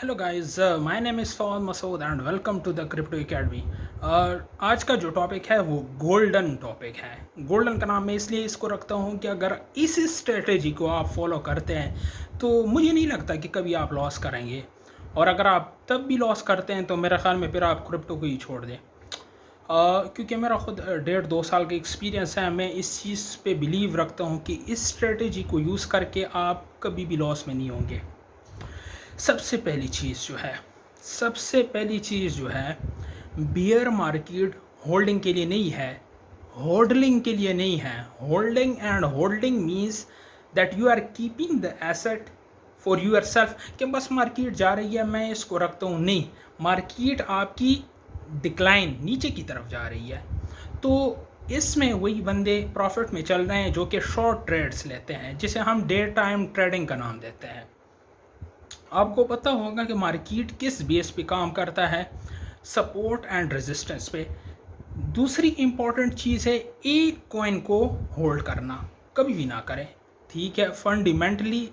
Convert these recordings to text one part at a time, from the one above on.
Hello guys, my name is Fawad Masood and welcome to the crypto academy. आज का जो topic है वो गोल्डन टॉपिक है। गोल्डन का नाम मैं इसलिए इसको रखता हूँ कि अगर इस स्ट्रेटेजी को आप फॉलो करते हैं तो मुझे नहीं लगता कि कभी आप लॉस करेंगे, और अगर आप तब भी लॉस करते हैं तो मेरे ख्याल में फिर आप क्रिप्टो को ही छोड़ दें। क्योंकि मेरा खुद 1.5-2 साल का एक्सपीरियंस है, मैं इस चीज़ पे बिलीव रखता हूँ कि इस स्ट्रेटेजी को यूज़ करके आप कभी भी लॉस में नहीं होंगे। सबसे पहली चीज़ जो है, बियर मार्केट होल्डिंग के लिए नहीं है, होल्डिंग के लिए नहीं है। Holding and holding means that you are keeping the asset for yourself, कि बस मार्केट जा रही है मैं इसको रखता हूँ। नहीं, मार्केट आपकी डिक्लाइन नीचे की तरफ जा रही है, तो इसमें वही बंदे प्रॉफिट में चल रहे हैं जो कि शॉर्ट ट्रेड्स लेते हैं, जिसे हम डे टाइम ट्रेडिंग का नाम देते हैं। आपको पता होगा कि मार्केट किस बेस पे काम करता है, सपोर्ट एंड रेजिस्टेंस पे। दूसरी इम्पॉर्टेंट चीज़ है एक कॉइन को होल्ड करना, कभी भी ना करें। ठीक है, फंडामेंटली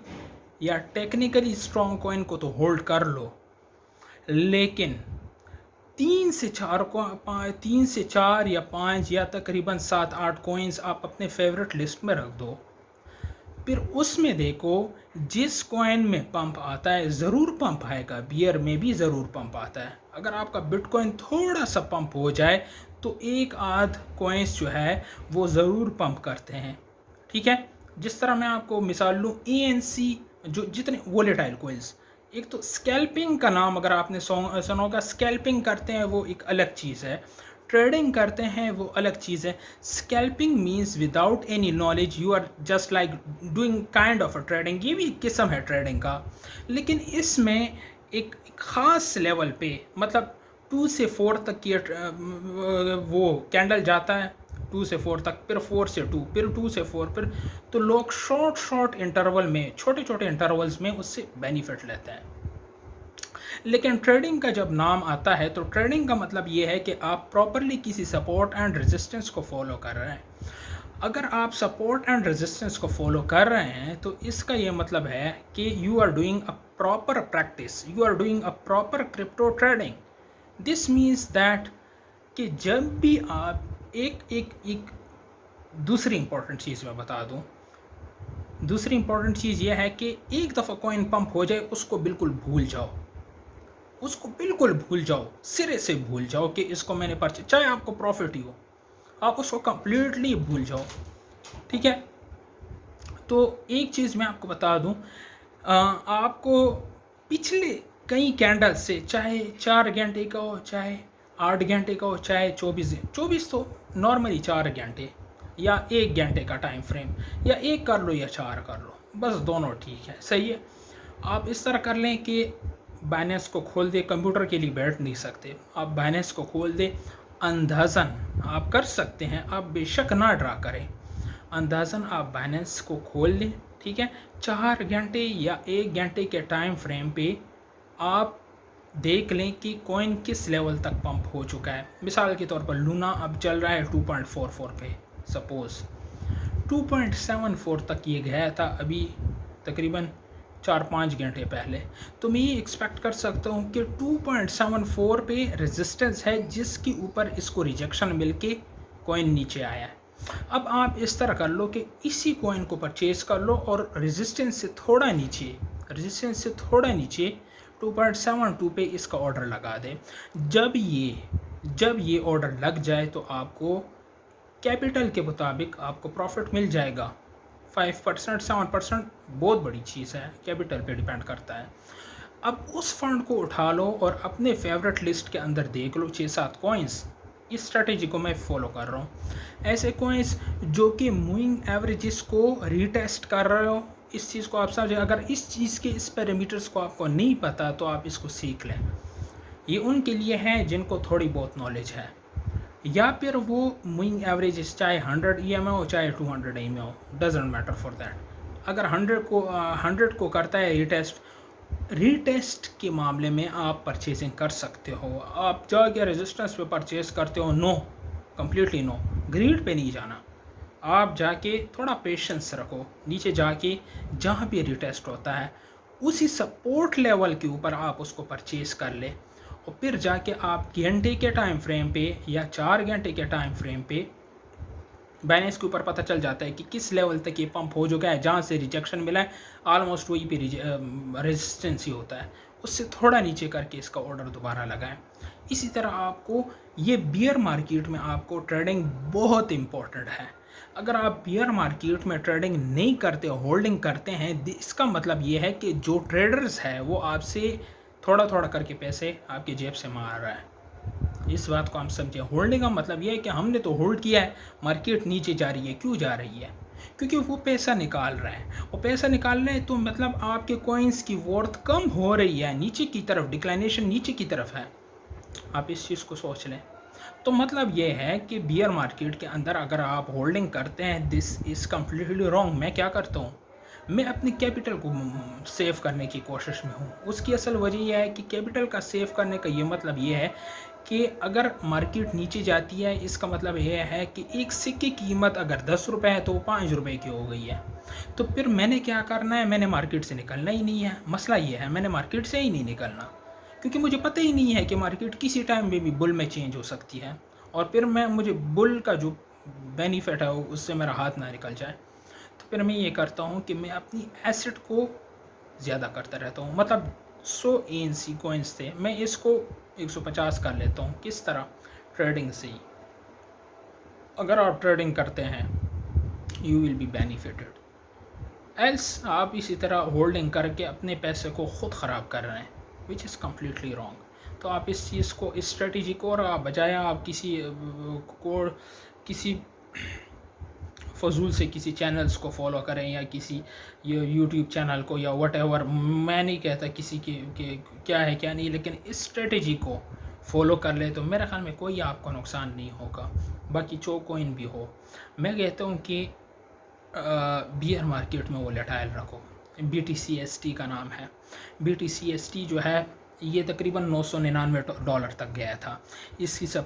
या टेक्निकली स्ट्रॉन्ग कॉइन को तो होल्ड कर लो, लेकिन 3 से 4 या 5 या तकरीबन 7-8 कॉइन्स आप अपने फेवरेट लिस्ट में रख दो। फिर उसमें देखो, जिस कॉइन में पंप आता है ज़रूर पंप आएगा, बियर में भी ज़रूर पंप आता है। अगर आपका बिटकॉइन थोड़ा सा पंप हो जाए तो एक आध कॉइन्स जो है वो ज़रूर पंप करते हैं। ठीक है, जिस तरह मैं आपको मिसाल लूँ, ANC, जो जितने वोलेटाइल कॉइन्स, एक तो स्कैल्पिंग का नाम अगर आपने सुना होगा, स्कैल्पिंग करते हैं वो एक अलग चीज़ है, ट्रेडिंग करते हैं वो अलग चीज़ है। Scalping means without any knowledge you are just like doing kind of a trading, ये भी एक किस्म है ट्रेडिंग का, लेकिन इसमें एक ख़ास लेवल पे, मतलब 2 से 4 तक की वो कैंडल जाता है, 2 से 4 तक, फिर 4 से 2, फिर 2 से 4, फिर तो लोग शॉर्ट इंटरवल में, छोटे छोटे इंटरवल्स में उससे बेनिफिट लेते हैं। लेकिन ट्रेडिंग का जब नाम आता है तो ट्रेडिंग का मतलब ये है कि आप प्रॉपरली किसी सपोर्ट एंड रेजिस्टेंस को फॉलो कर रहे हैं। अगर आप सपोर्ट एंड रेजिस्टेंस को फॉलो कर रहे हैं तो इसका ये मतलब है कि you are doing a proper practice, you are doing a proper crypto trading. This means that कि जब भी आप एक दूसरी इंपॉर्टेंट चीज़ मैं बता दूं, दूसरी इंपॉर्टेंट चीज़ यह है कि एक दफ़ा कॉइन पंप हो जाए उसको बिल्कुल भूल जाओ, उसको बिल्कुल भूल जाओ, सिरे से भूल जाओ कि इसको मैंने परचेज, चाहे आपको प्रॉफिट ही हो, आप उसको कंप्लीटली भूल जाओ। ठीक है, तो एक चीज़ मैं आपको बता दूं, आपको पिछले कई कैंडल से, चाहे 4 घंटे का हो, चाहे 8 घंटे का हो, चाहे 24 तो नॉर्मली 4 घंटे या 1 घंटे का टाइम फ्रेम, या एक कर लो या 4 कर लो, बस दोनों ठीक है, सही है। आप इस तरह कर लें कि बाइनेंस को खोल दे, कंप्यूटर के लिए बैठ नहीं सकते, आप बाइनेंस को खोल दे, अंदाज़न आप कर सकते हैं, आप बेशक ना ड्रा करें, अंदाज़न आप बाइनेंस को खोल लें। ठीक है, 4 घंटे या 1 घंटे के टाइम फ्रेम पे आप देख लें कि कॉइन किस लेवल तक पंप हो चुका है। मिसाल के तौर पर लूना अब चल रहा है 2.44 पे, सपोज़ 2.74 तक ये गया था अभी तकरीबन 4-5 घंटे पहले, तो मैं ये एक्सपेक्ट कर सकता हूँ कि 2.74 पे रेजिस्टेंस है जिसके ऊपर इसको रिजेक्शन मिल के कॉइन नीचे आया है। अब आप इस तरह कर लो कि इसी कॉइन को परचेज कर लो और रेजिस्टेंस से थोड़ा नीचे, 2.72 पे इसका ऑर्डर लगा दें। जब ये ऑर्डर लग जाए तो आपको कैपिटल के मुताबिक आपको प्रॉफिट मिल जाएगा। 5%, 7% बहुत बड़ी चीज़ है, कैपिटल पे डिपेंड करता है। अब उस फंड को उठा लो और अपने फेवरेट लिस्ट के अंदर देख लो 6-7 कॉइन्स। इस स्ट्रेटेजी को मैं फॉलो कर रहा हूँ। ऐसे कॉइन्स जो कि मूविंग एवरेजेस को रीटेस्ट कर रहे हो, इस चीज़ को आप समझें। अगर इस चीज़ के इस पैरामीटर्स को आपको नहीं पता तो आप इसको सीख लें। ये उनके लिए है जिनको थोड़ी बहुत नॉलेज है, या फिर वो मूविंग एवरेज चाहे 100 EMA हो चाहे 200 EMA हो, डजेंट मैटर फॉर दैट। अगर 100 को करता है रीटेस्ट के मामले में आप परचेजिंग कर सकते हो। आप जाके रेजिस्टेंस पे परचेज करते हो, नो, कम्प्लीटली नो, ग्रीड पे नहीं जाना। आप जाके थोड़ा पेशेंस रखो, नीचे जाके जहाँ पे रीटेस्ट होता है उसी सपोर्ट लेवल के ऊपर आप उसको परचेज़ कर ले और फिर जाके आप घंटे के टाइम फ्रेम पे या 4 घंटे के टाइम फ्रेम पे बाइनेंस के ऊपर पता चल जाता है कि किस लेवल तक ये पंप हो चुका है, जहाँ से रिजेक्शन मिला है ऑलमोस्ट वही पे रेजिस्टेंस ही होता है, उससे थोड़ा नीचे करके इसका ऑर्डर दोबारा लगाएं। इसी तरह आपको ये बियर मार्केट में आपको ट्रेडिंग बहुत इम्पोर्टेंट है। अगर आप बियर मार्केट में ट्रेडिंग नहीं करते, होल्डिंग करते हैं, इसका मतलब ये है कि जो ट्रेडर्स है वो आपसे थोड़ा थोड़ा करके पैसे आपके जेब से मार रहा है। इस बात को हम समझें। होल्डिंग का मतलब ये है कि हमने तो होल्ड किया है, मार्केट नीचे जा रही है, क्यों जा रही है? क्योंकि वो पैसा निकाल रहे हैं, वो पैसा निकाल रहे हैं तो मतलब आपके कॉइन्स की वर्थ कम हो रही है, नीचे की तरफ, डिक्लाइनेशन नीचे की तरफ है। आप इस चीज़ को सोच लें। तो मतलब ये है कि बियर मार्केट के अंदर अगर आप होल्डिंग करते हैं, दिस इज़ कम्प्लीटली रॉन्ग। मैं क्या करता हूँ, मैं अपने कैपिटल को सेव करने की कोशिश में हूँ। उसकी असल वजह यह है कि कैपिटल का सेव करने का ये मतलब ये है कि अगर मार्केट नीचे जाती है, इसका मतलब यह है कि एक सिक्के की कीमत अगर 10 रुपये है तो वो 5 रुपये की हो गई है। तो फिर मैंने क्या करना है, मैंने मार्केट से निकलना ही नहीं है। मसला ये है, मैंने मार्केट से ही नहीं निकलना, क्योंकि मुझे पता ही नहीं है कि मार्केट किसी टाइम में भी बुल में चेंज हो सकती है और फिर मुझे बुल का जो बेनिफिट है उससे मेरा हाथ ना निकल जाए। तो फिर मैं ये करता हूँ कि मैं अपनी एसेट को ज़्यादा करता रहता हूँ। मतलब 100 ANC कॉइन्स थे, मैं इसको 150 कर लेता हूँ। किस तरह? ट्रेडिंग से ही। अगर आप ट्रेडिंग करते हैं you will be benefited, else आप इसी तरह होल्डिंग करके अपने पैसे को ख़ुद ख़राब कर रहे हैं, विच इज़ कम्प्लीटली रॉन्ग। तो आप इस चीज़ को, इस स्ट्रेटजी को, और बजाय आप किसी फजूल से किसी चैनल्स को फॉलो करें या किसी यूट्यूब चैनल को या वट एवर, मैं नहीं कहता किसी के क्या है क्या नहीं, लेकिन इस स्ट्रेटजी को फॉलो कर ले तो मेरे ख्याल में कोई आपको नुकसान नहीं होगा। बाकी जो कोइन भी हो, मैं कहता हूँ कि बियर मार्केट में वोलेटाइल रखो। BTCST का नाम है। BTCST जो है ये तकरीबन $999 तक गया था। इसकी